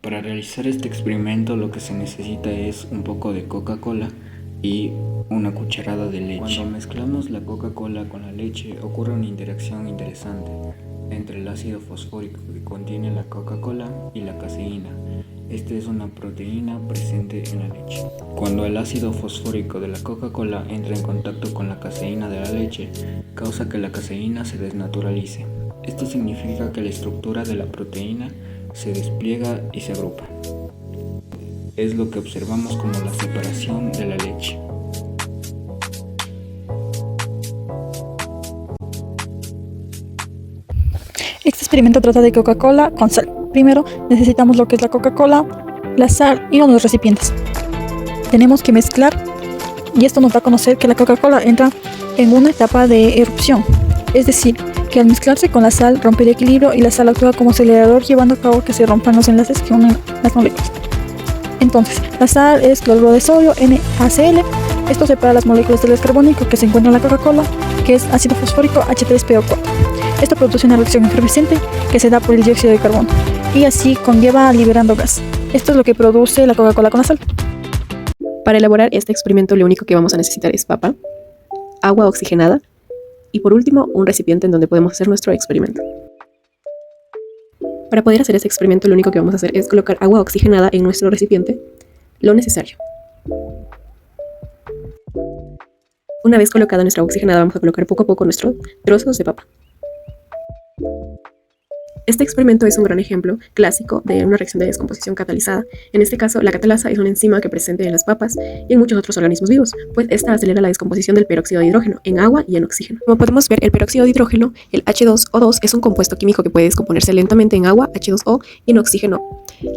Para realizar este experimento lo que se necesita es un poco de Coca-Cola y una cucharada de leche. Cuando mezclamos la Coca-Cola con la leche ocurre una interacción interesante entre el ácido fosfórico que contiene la Coca-Cola y la caseína. Esta es una proteína presente en la leche. Cuando el ácido fosfórico de la Coca-Cola entra en contacto con la caseína de la leche, causa que la caseína se desnaturalice. Esto significa que la estructura de la proteína se despliega y se agrupa. Es lo que observamos como la separación de la leche. Este experimento trata de Coca-Cola con sal. Primero necesitamos lo que es la Coca-Cola, la sal y unos recipientes. Tenemos que mezclar y esto nos va a conocer que la Coca-Cola entra en una etapa de erupción. Es decir, que al mezclarse con la sal rompe el equilibrio y la sal actúa como acelerador llevando a cabo que se rompan los enlaces que unen las moléculas. Entonces, la sal es cloruro de sodio, NaCl. Esto separa las moléculas del gas carbónico que se encuentra en la Coca-Cola, que es ácido fosfórico H3PO4. Esto produce una reacción efervescente que se da por el dióxido de carbono y así conlleva liberando gas. Esto es lo que produce la Coca-Cola con la sal. Para elaborar este experimento lo único que vamos a necesitar es papa, agua oxigenada y por último un recipiente en donde podemos hacer nuestro experimento. Para poder hacer este experimento lo único que vamos a hacer es colocar agua oxigenada en nuestro recipiente, lo necesario. Una vez colocada nuestra agua oxigenada vamos a colocar poco a poco nuestros trozos de papa. Este experimento es un gran ejemplo clásico de una reacción de descomposición catalizada. En este caso, la catalasa es una enzima que presente en las papas y en muchos otros organismos vivos, pues esta acelera la descomposición del peróxido de hidrógeno en agua y en oxígeno. Como podemos ver, el peróxido de hidrógeno, el H2O2, es un compuesto químico que puede descomponerse lentamente en agua, H2O, y en oxígeno.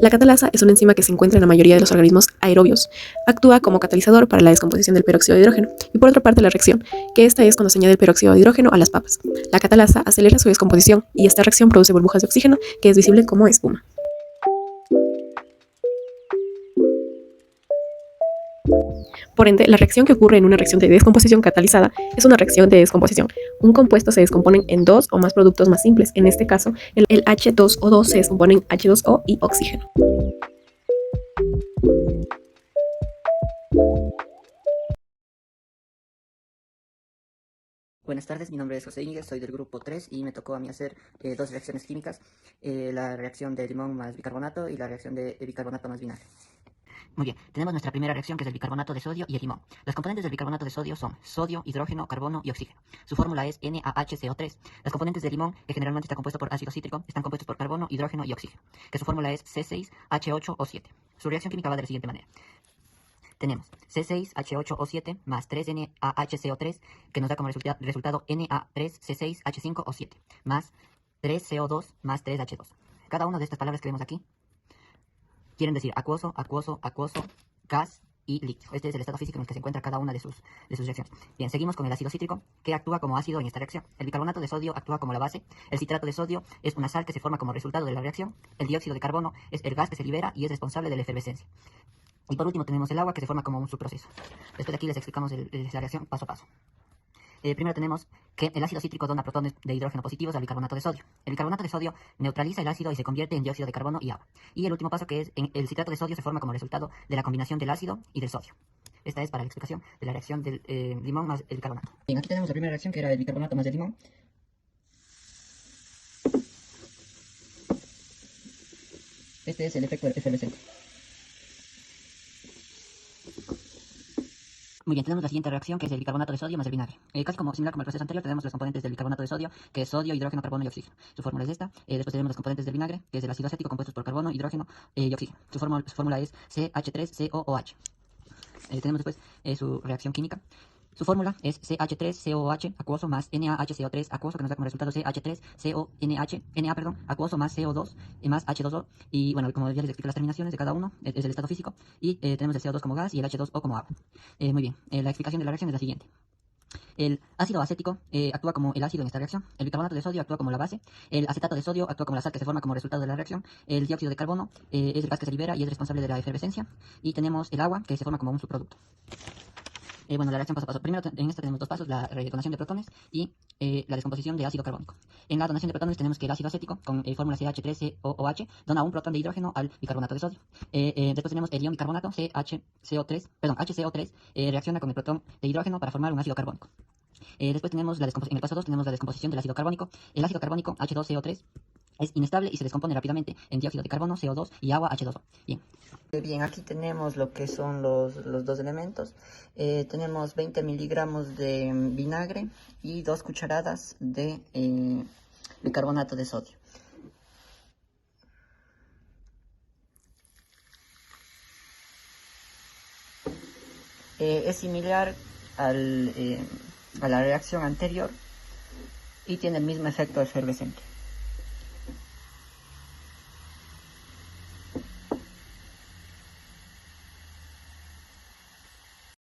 La catalasa es una enzima que se encuentra en la mayoría de los organismos aerobios. Actúa como catalizador para la descomposición del peróxido de hidrógeno. Y por otra parte, la reacción, que esta es cuando se añade el peróxido de hidrógeno a las papas. La catalasa acelera su descomposición y esta reacción produce burbujas de oxígeno que es visible como espuma. Por ende, la reacción que ocurre en una reacción de descomposición catalizada es una reacción de descomposición. Un compuesto se descompone en dos o más productos más simples. En este caso, el H2O2 se descompone en H2O y oxígeno. Buenas tardes, mi nombre es José Íñiguez, soy del grupo 3 y me tocó a mí hacer dos reacciones químicas, la reacción de limón más bicarbonato y la reacción de bicarbonato más vinagre. Muy bien, tenemos nuestra primera reacción que es el bicarbonato de sodio y el limón. Los componentes del bicarbonato de sodio son sodio, hidrógeno, carbono y oxígeno. Su fórmula es NaHCO3. Los componentes del limón, que generalmente está compuesto por ácido cítrico, están compuestos por carbono, hidrógeno y oxígeno, que su fórmula es C6H8O7. Su reacción química va de la siguiente manera. Tenemos C6H8O7 más 3NaHCO3, que nos da como resultado Na3C6H5O7, más 3CO2 más 3H2. Cada una de estas palabras que vemos aquí quieren decir acuoso, acuoso, acuoso, gas y líquido. Este es el estado físico en el que se encuentra cada una de sus reacciones. Bien, seguimos con el ácido cítrico, que actúa como ácido en esta reacción. El bicarbonato de sodio actúa como la base. El citrato de sodio es una sal que se forma como resultado de la reacción. El dióxido de carbono es el gas que se libera y es responsable de la efervescencia. Y por último tenemos el agua, que se forma como un subproceso. Después de aquí les explicamos la reacción paso a paso. Primero tenemos que el ácido cítrico dona protones de hidrógeno positivos al bicarbonato de sodio. El bicarbonato de sodio neutraliza el ácido y se convierte en dióxido de carbono y agua. Y el último paso, que es el citrato de sodio, se forma como resultado de la combinación del ácido y del sodio. Esta es para la explicación de la reacción del limón más el bicarbonato. Bien, aquí tenemos la primera reacción, que era el bicarbonato más el limón. Este es el efecto efervescente. Muy bien, tenemos la siguiente reacción, que es el bicarbonato de sodio más el vinagre. Casi similar como el proceso anterior, tenemos los componentes del bicarbonato de sodio, que es sodio, hidrógeno, carbono y oxígeno. Su fórmula es esta. Después tenemos los componentes del vinagre, que es el ácido acético compuestos por carbono, hidrógeno y oxígeno. Su fórmula es CH3COOH. Tenemos después su reacción química. Su fórmula es CH3COOH acuoso más NaHCO3 acuoso, que nos da como resultado CH3CONH, acuoso más CO2 y más H2O. Y bueno, como ya les explico las terminaciones de cada uno, es el estado físico. Y tenemos el CO2 como gas y el H2O como agua. Muy bien, la explicación de la reacción es la siguiente. El ácido acético actúa como el ácido en esta reacción. El bicarbonato de sodio actúa como la base. El acetato de sodio actúa como la sal que se forma como resultado de la reacción. El dióxido de carbono es el gas que se libera y es responsable de la efervescencia. Y tenemos el agua, que se forma como un subproducto. Bueno, la reacción paso a paso. Primero, en esta tenemos dos pasos, la donación de protones y la descomposición de ácido carbónico. En la donación de protones tenemos que el ácido acético, con fórmula CH3COOH, dona un protón de hidrógeno al bicarbonato de sodio. Después tenemos el ion bicarbonato, HCO3, reacciona con el protón de hidrógeno para formar un ácido carbónico. Después tenemos en el paso 2 tenemos la descomposición del ácido carbónico. El ácido carbónico H2CO3 es inestable y se descompone rápidamente en dióxido de carbono, CO2 y agua, H2O. Bien, aquí tenemos lo que son los dos elementos. Tenemos 20 miligramos de vinagre y 2 cucharadas de bicarbonato de sodio. Es similar a la reacción anterior y tiene el mismo efecto efervescente.